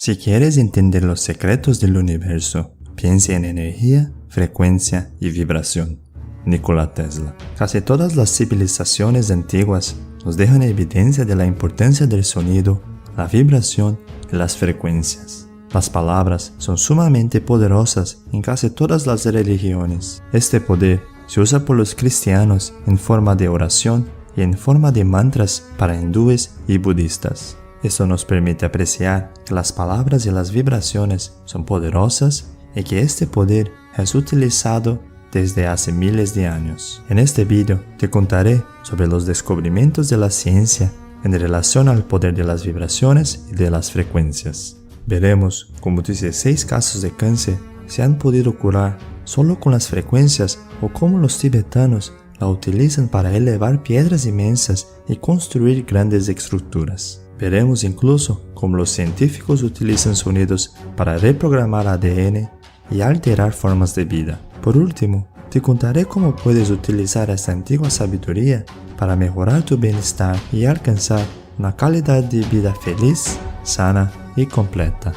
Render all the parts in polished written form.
Si quieres entender los secretos del universo, piensa en energía, frecuencia y vibración. Nikola Tesla. Casi todas las civilizaciones antiguas nos dejan evidencia de la importancia del sonido, la vibración y las frecuencias. Las palabras son sumamente poderosas en casi todas las religiones. Este poder se usa por los cristianos en forma de oración y en forma de mantras para hindúes y budistas. Esto nos permite apreciar que las palabras y las vibraciones son poderosas y que este poder es utilizado desde hace miles de años. En este video te contaré sobre los descubrimientos de la ciencia en relación al poder de las vibraciones y de las frecuencias. Veremos cómo 16 casos de cáncer se han podido curar solo con las frecuencias o cómo los tibetanos la utilizan para elevar piedras inmensas y construir grandes estructuras. Veremos incluso cómo los científicos utilizan sonidos para reprogramar ADN y alterar formas de vida. Por último, te contaré cómo puedes utilizar esta antigua sabiduría para mejorar tu bienestar y alcanzar una calidad de vida feliz, sana y completa.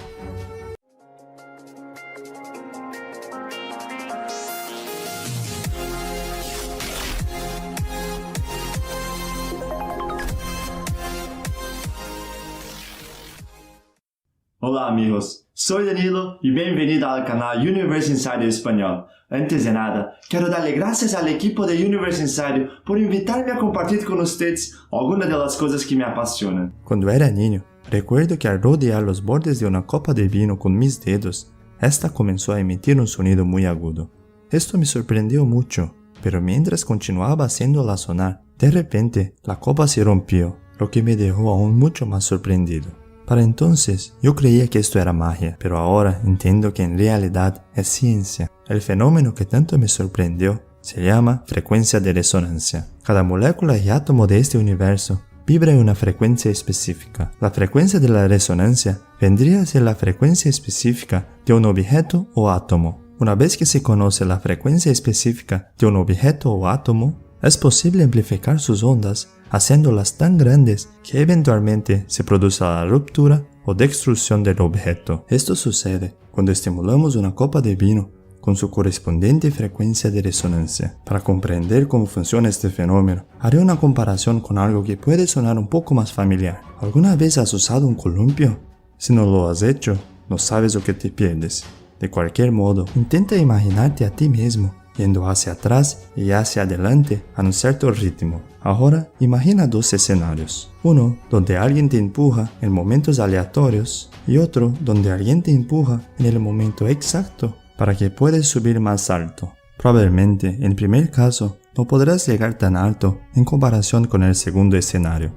Olá amigos, soy Danilo y bienvenido al canal Universe Insider Español. Antes de nada, quiero darle gracias al equipo de Universe Insider por invitarme a compartir con ustedes algunas de las cosas que me apasionan. Cuando era niño, recuerdo que al rodear los bordes de una copa de vino con mis dedos, esta comenzó a emitir un sonido muy agudo. Esto me sorprendió mucho, pero mientras continuaba haciéndola sonar, de repente la copa se rompió, lo que me dejó aún mucho más sorprendido. Para entonces, yo creía que esto era magia, pero ahora entiendo que en realidad es ciencia. El fenómeno que tanto me sorprendió se llama frecuencia de resonancia. Cada molécula y átomo de este universo vibra en una frecuencia específica. La frecuencia de la resonancia vendría a ser la frecuencia específica de un objeto o átomo. Una vez que se conoce la frecuencia específica de un objeto o átomo, es posible amplificar sus ondas haciéndolas tan grandes que eventualmente se produce la ruptura o destrucción del objeto. Esto sucede cuando estimulamos una copa de vino con su correspondiente frecuencia de resonancia. Para comprender cómo funciona este fenómeno, haré una comparación con algo que puede sonar un poco más familiar. ¿Alguna vez has usado un columpio? Si no lo has hecho, no sabes lo que te pierdes. De cualquier modo, intenta imaginarte a ti mismo yendo hacia atrás y hacia adelante a un cierto ritmo. Ahora, imagina dos escenarios. Uno donde alguien te empuja en momentos aleatorios y otro donde alguien te empuja en el momento exacto para que puedas subir más alto. Probablemente, en el primer caso, no podrás llegar tan alto en comparación con el segundo escenario.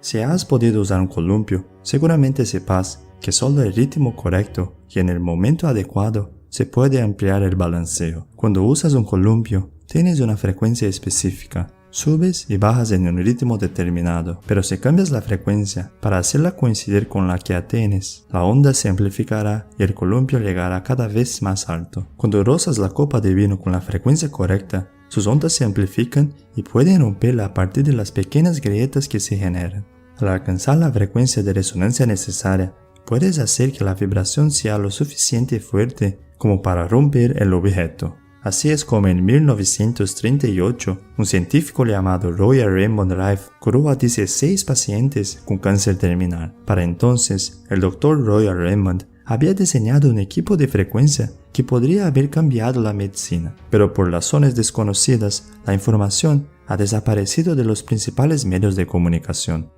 Si has podido usar un columpio, seguramente sepas que solo el ritmo correcto y en el momento adecuado se puede ampliar el balanceo. Cuando usas un columpio, tienes una frecuencia específica. Subes y bajas en un ritmo determinado, pero si cambias la frecuencia para hacerla coincidir con la que ya tienes, la onda se amplificará y el columpio llegará cada vez más alto. Cuando rozas la copa de vino con la frecuencia correcta, sus ondas se amplifican y pueden romperla a partir de las pequeñas grietas que se generan. Al alcanzar la frecuencia de resonancia necesaria, puedes hacer que la vibración sea lo suficiente fuerte como para romper el objeto. Así es como en 1938, un científico llamado Royal Raymond Rife curó a 16 pacientes con cáncer terminal. Para entonces, el Dr. Royal Raymond había diseñado un equipo de frecuencia que podría haber cambiado la medicina, pero por razones desconocidas, la información ha desaparecido de los principales medios de comunicación.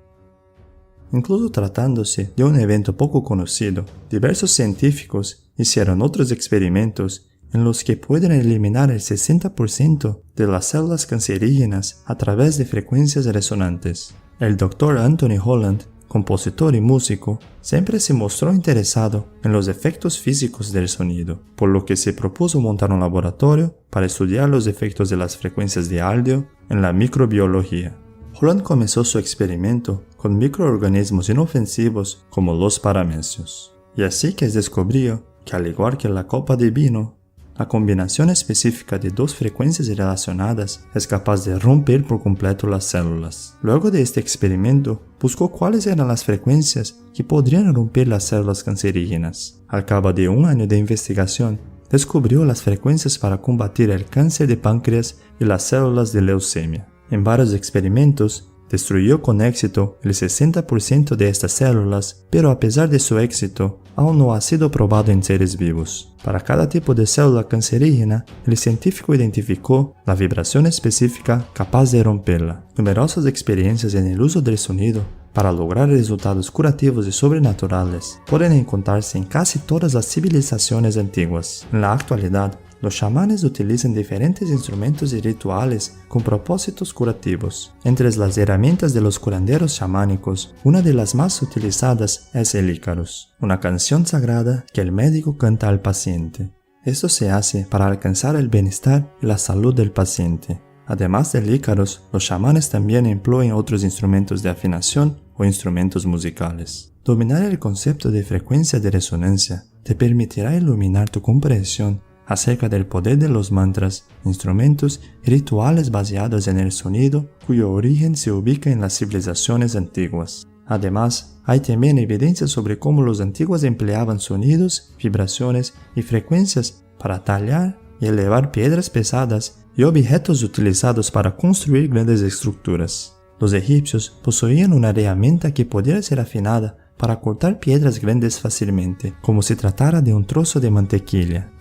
Incluso tratándose de un evento poco conocido, diversos científicos hicieron otros experimentos en los que pueden eliminar el 60% de las células cancerígenas a través de frecuencias resonantes. El Dr. Anthony Holland, compositor y músico, siempre se mostró interesado en los efectos físicos del sonido, por lo que se propuso montar un laboratorio para estudiar los efectos de las frecuencias de audio en la microbiología. Holland comenzó su experimento con microorganismos inofensivos como los paramecios. Y así que descubrió que al igual que la copa de vino, La combinación específica de dos frecuencias relacionadas es capaz de romper por completo las células. Luego de este experimento, buscó cuáles eran las frecuencias que podrían romper las células cancerígenas. Al cabo de un año de investigación, descubrió las frecuencias para combatir el cáncer de páncreas y las células de leucemia. En varios experimentos, destruyó con éxito el 60% de estas células, pero a pesar de su éxito, aún no ha sido probado en seres vivos. Para cada tipo de célula cancerígena, el científico identificó la vibración específica capaz de romperla. Numerosas experiencias en el uso del sonido para lograr resultados curativos y sobrenaturales pueden encontrarse en casi todas las civilizaciones antiguas. En la actualidad, los chamanes utilizan diferentes instrumentos y rituales con propósitos curativos. Entre las herramientas de los curanderos chamánicos, una de las más utilizadas es el Icarus, una canción sagrada que el médico canta al paciente. Esto se hace para alcanzar el bienestar y la salud del paciente. Además del Icarus, los chamanes también emplean otros instrumentos de afinación o instrumentos musicales. Dominar el concepto de frecuencia de resonancia te permitirá iluminar tu comprensión acerca del poder de los mantras, instrumentos y rituales basados en el sonido cuyo origen se ubica en las civilizaciones antiguas. Además, hay también evidencia sobre cómo los antiguos empleaban sonidos, vibraciones y frecuencias para tallar y elevar piedras pesadas y objetos utilizados para construir grandes estructuras. Los egipcios poseían una herramienta que podía ser afinada para cortar piedras grandes fácilmente, como si tratara de un trozo de mantequilla.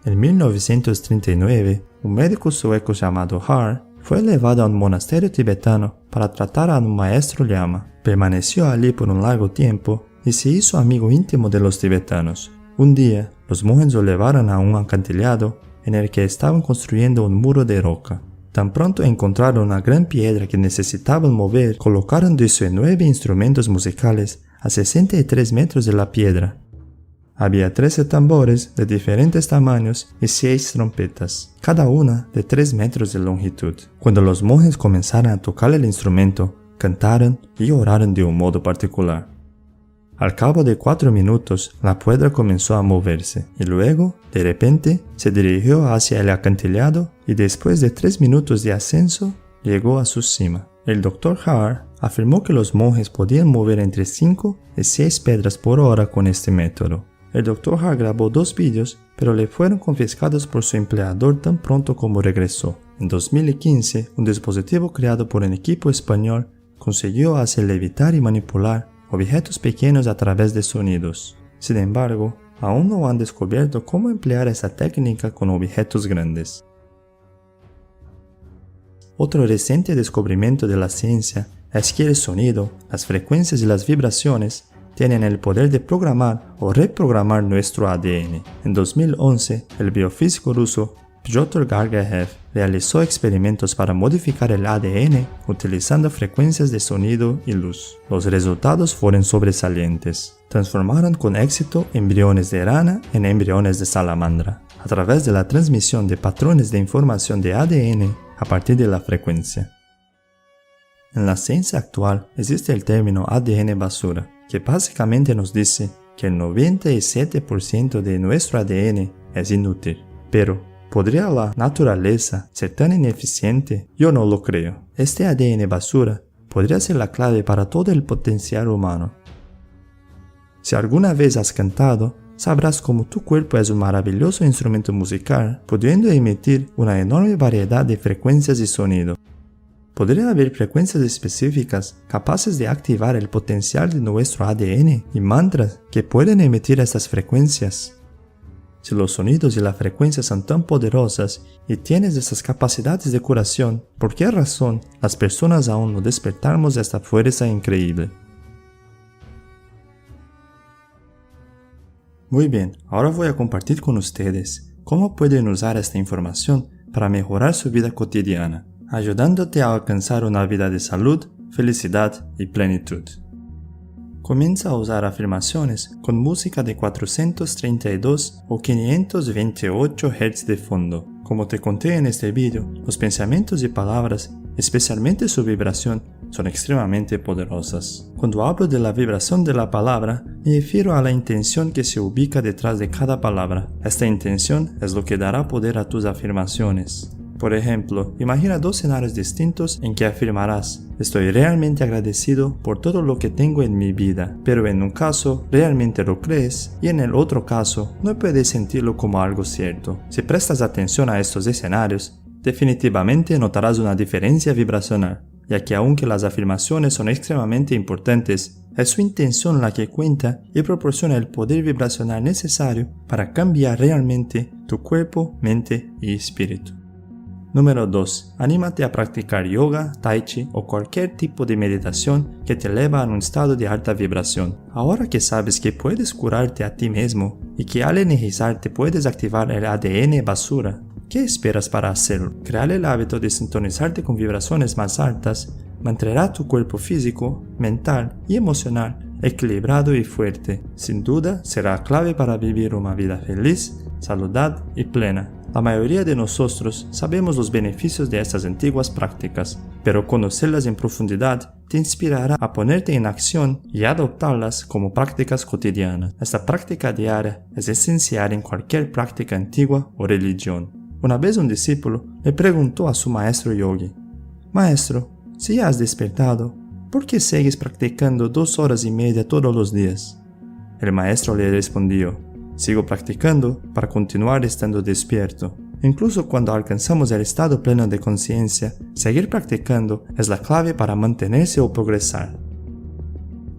En 1939, un médico sueco llamado Har fue llevado a un monasterio tibetano para tratar a un maestro llama. Permaneció allí por un largo tiempo y se hizo amigo íntimo de los tibetanos. Un día, los monjes lo llevaron a un acantilado en el que estaban construyendo un muro de roca. Tan pronto encontraron una gran piedra que necesitaban mover, colocaron 19 instrumentos musicales a 63 metros de la piedra. Había 13 tambores de diferentes tamaños y 6 trompetas, cada una de 3 metros de longitud. Cuando los monjes comenzaron a tocar el instrumento, cantaron y oraron de un modo particular. Al cabo de 4 minutos, la piedra comenzó a moverse y luego, de repente, se dirigió hacia el acantilado y después de 3 minutos de ascenso, llegó a su cima. El Dr. Har afirmó que los monjes podían mover entre 5 y 6 piedras por hora con este método. El Dr. Har grabó 2 vídeos, pero le fueron confiscados por su empleador tan pronto como regresó. En 2015, un dispositivo creado por un equipo español consiguió hacer levitar y manipular objetos pequeños a través de sonidos. Sin embargo, aún no han descubierto cómo emplear esta técnica con objetos grandes. Otro reciente descubrimiento de la ciencia es que el sonido, las frecuencias y las vibraciones tienen el poder de programar o reprogramar nuestro ADN. En 2011, el biofísico ruso Piotr Gargajev realizó experimentos para modificar el ADN utilizando frecuencias de sonido y luz. Los resultados fueron sobresalientes. Transformaron con éxito embriones de rana en embriones de salamandra, a través de la transmisión de patrones de información de ADN a partir de la frecuencia. En la ciencia actual existe el término ADN basura, que básicamente nos dice que el 97% de nuestro ADN es inútil. Pero, ¿podría la naturaleza ser tan ineficiente? Yo no lo creo. Este ADN basura podría ser la clave para todo el potencial humano. Si alguna vez has cantado, sabrás cómo tu cuerpo es un maravilloso instrumento musical, pudiendo emitir una enorme variedad de frecuencias y sonido. Podría haber frecuencias específicas capaces de activar el potencial de nuestro ADN y mantras que pueden emitir estas frecuencias. Si los sonidos y las frecuencias son tan poderosas y tienes esas capacidades de curación, ¿por qué razón las personas aún no despertamos esta fuerza increíble? Muy bien, ahora voy a compartir con ustedes cómo pueden usar esta información para mejorar su vida cotidiana, ayudándote a alcanzar una vida de salud, felicidad y plenitud. Comienza a usar afirmaciones con música de 432 o 528 Hz de fondo. Como te conté en este vídeo, los pensamientos y palabras especialmente su vibración, son extremadamente poderosas. Cuando hablo de la vibración de la palabra, me refiero a la intención que se ubica detrás de cada palabra. Esta intención es lo que dará poder a tus afirmaciones. Por ejemplo, imagina dos escenarios distintos en que afirmarás: estoy realmente agradecido por todo lo que tengo en mi vida, pero en un caso realmente lo crees y en el otro caso no puedes sentirlo como algo cierto. Si prestas atención a estos escenarios, definitivamente notarás una diferencia vibracional, ya que aunque las afirmaciones son extremadamente importantes, es su intención la que cuenta y proporciona el poder vibracional necesario para cambiar realmente tu cuerpo, mente y espíritu. Número 2. Anímate a practicar yoga, tai chi o cualquier tipo de meditación que te eleva a un estado de alta vibración. Ahora que sabes que puedes curarte a ti mismo y que al energizarte puedes activar el ADN basura, ¿qué esperas para hacerlo? Crear el hábito de sintonizarte con vibraciones más altas mantendrá tu cuerpo físico, mental y emocional equilibrado y fuerte. Sin duda, será clave para vivir una vida feliz, saludable y plena. La mayoría de nosotros sabemos los beneficios de estas antiguas prácticas, pero conocerlas en profundidad te inspirará a ponerte en acción y adoptarlas como prácticas cotidianas. Esta práctica diaria es esencial en cualquier práctica antigua o religión. Una vez un discípulo le preguntó a su maestro yogi: «Maestro, si ya has despertado, ¿por qué sigues practicando 2 horas y media todos los días?» El maestro le respondió: «Sigo practicando para continuar estando despierto. Incluso cuando alcanzamos el estado pleno de conciencia, seguir practicando es la clave para mantenerse o progresar».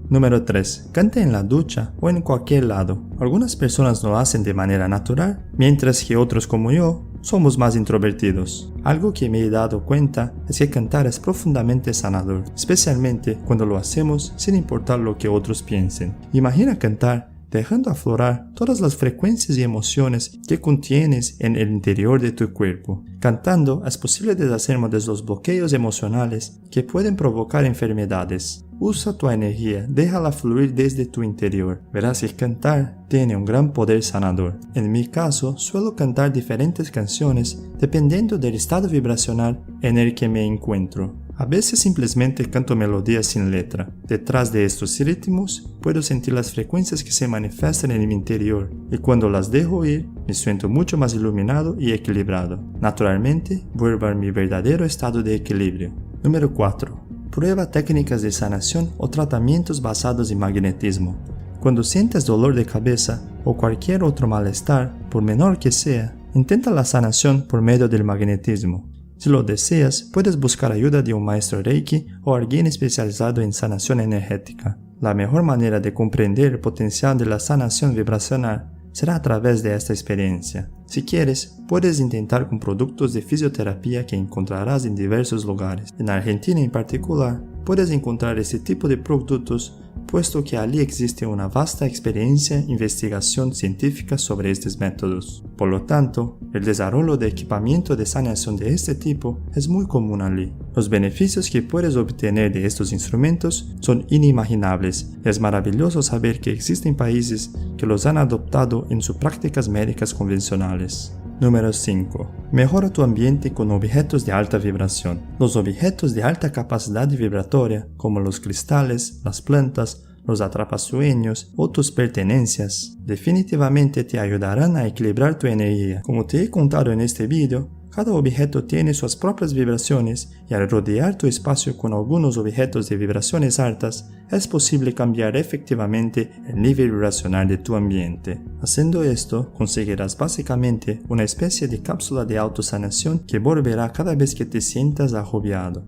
Número 3. Canta en la ducha o en cualquier lado. Algunas personas lo hacen de manera natural, mientras que otros como yo somos más introvertidos. Algo que me he dado cuenta es que cantar es profundamente sanador, especialmente cuando lo hacemos sin importar lo que otros piensen. Imagina cantar dejando aflorar todas las frecuencias y emociones que contienes en el interior de tu cuerpo. Cantando es posible deshacer de los bloqueos emocionales que pueden provocar enfermedades. Usa tu energía, déjala fluir desde tu interior. Verás que cantar tiene un gran poder sanador. En mi caso, suelo cantar diferentes canciones dependiendo del estado vibracional en el que me encuentro. A veces simplemente canto melodías sin letra. Detrás de estos ritmos, puedo sentir las frecuencias que se manifiestan en mi interior, y cuando las dejo ir, me siento mucho más iluminado y equilibrado. Naturalmente, vuelvo a mi verdadero estado de equilibrio. Número 4. Prueba técnicas de sanación o tratamientos basados en magnetismo. Cuando sientes dolor de cabeza o cualquier otro malestar, por menor que sea, intenta la sanación por medio del magnetismo. Si lo deseas, puedes buscar ayuda de un maestro Reiki o alguien especializado en sanación energética. La mejor manera de comprender el potencial de la sanación vibracional será a través de esta experiencia. Si quieres, puedes intentar con productos de fisioterapia que encontrarás en diversos lugares. En Argentina en particular, puedes encontrar este tipo de productos puesto que allí existe una vasta experiencia e investigación científica sobre estos métodos. Por lo tanto, el desarrollo de equipamiento de sanación de este tipo es muy común allí. Los beneficios que puedes obtener de estos instrumentos son inimaginables. Es maravilloso saber que existen países que los han adoptado en sus prácticas médicas convencionales. Número 5. Mejora tu ambiente con objetos de alta vibración. Los objetos de alta capacidad vibratoria, como los cristales, las plantas, los atrapasueños o tus pertenencias, definitivamente te ayudarán a equilibrar tu energía. Como te he contado en este video, cada objeto tiene sus propias vibraciones y al rodear tu espacio con algunos objetos de vibraciones altas, es posible cambiar efectivamente el nivel vibracional de tu ambiente. Haciendo esto, conseguirás básicamente una especie de cápsula de autosanación que volverá cada vez que te sientas agobiado.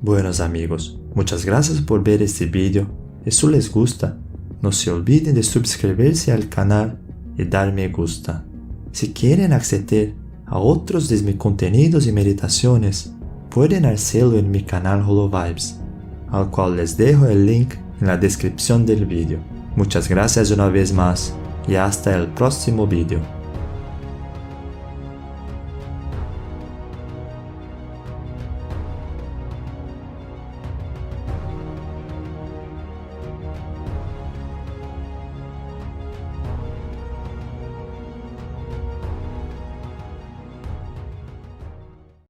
Buenos amigos, muchas gracias por ver este video. Si les gusta, no se olviden de suscribirse al canal y dar me gusta. Si quieren acceder a otros de mis contenidos y meditaciones, pueden hacerlo en mi canal HoloVibes, al cual les dejo el link en la descripción del vídeo. Muchas gracias una vez más y hasta el próximo vídeo.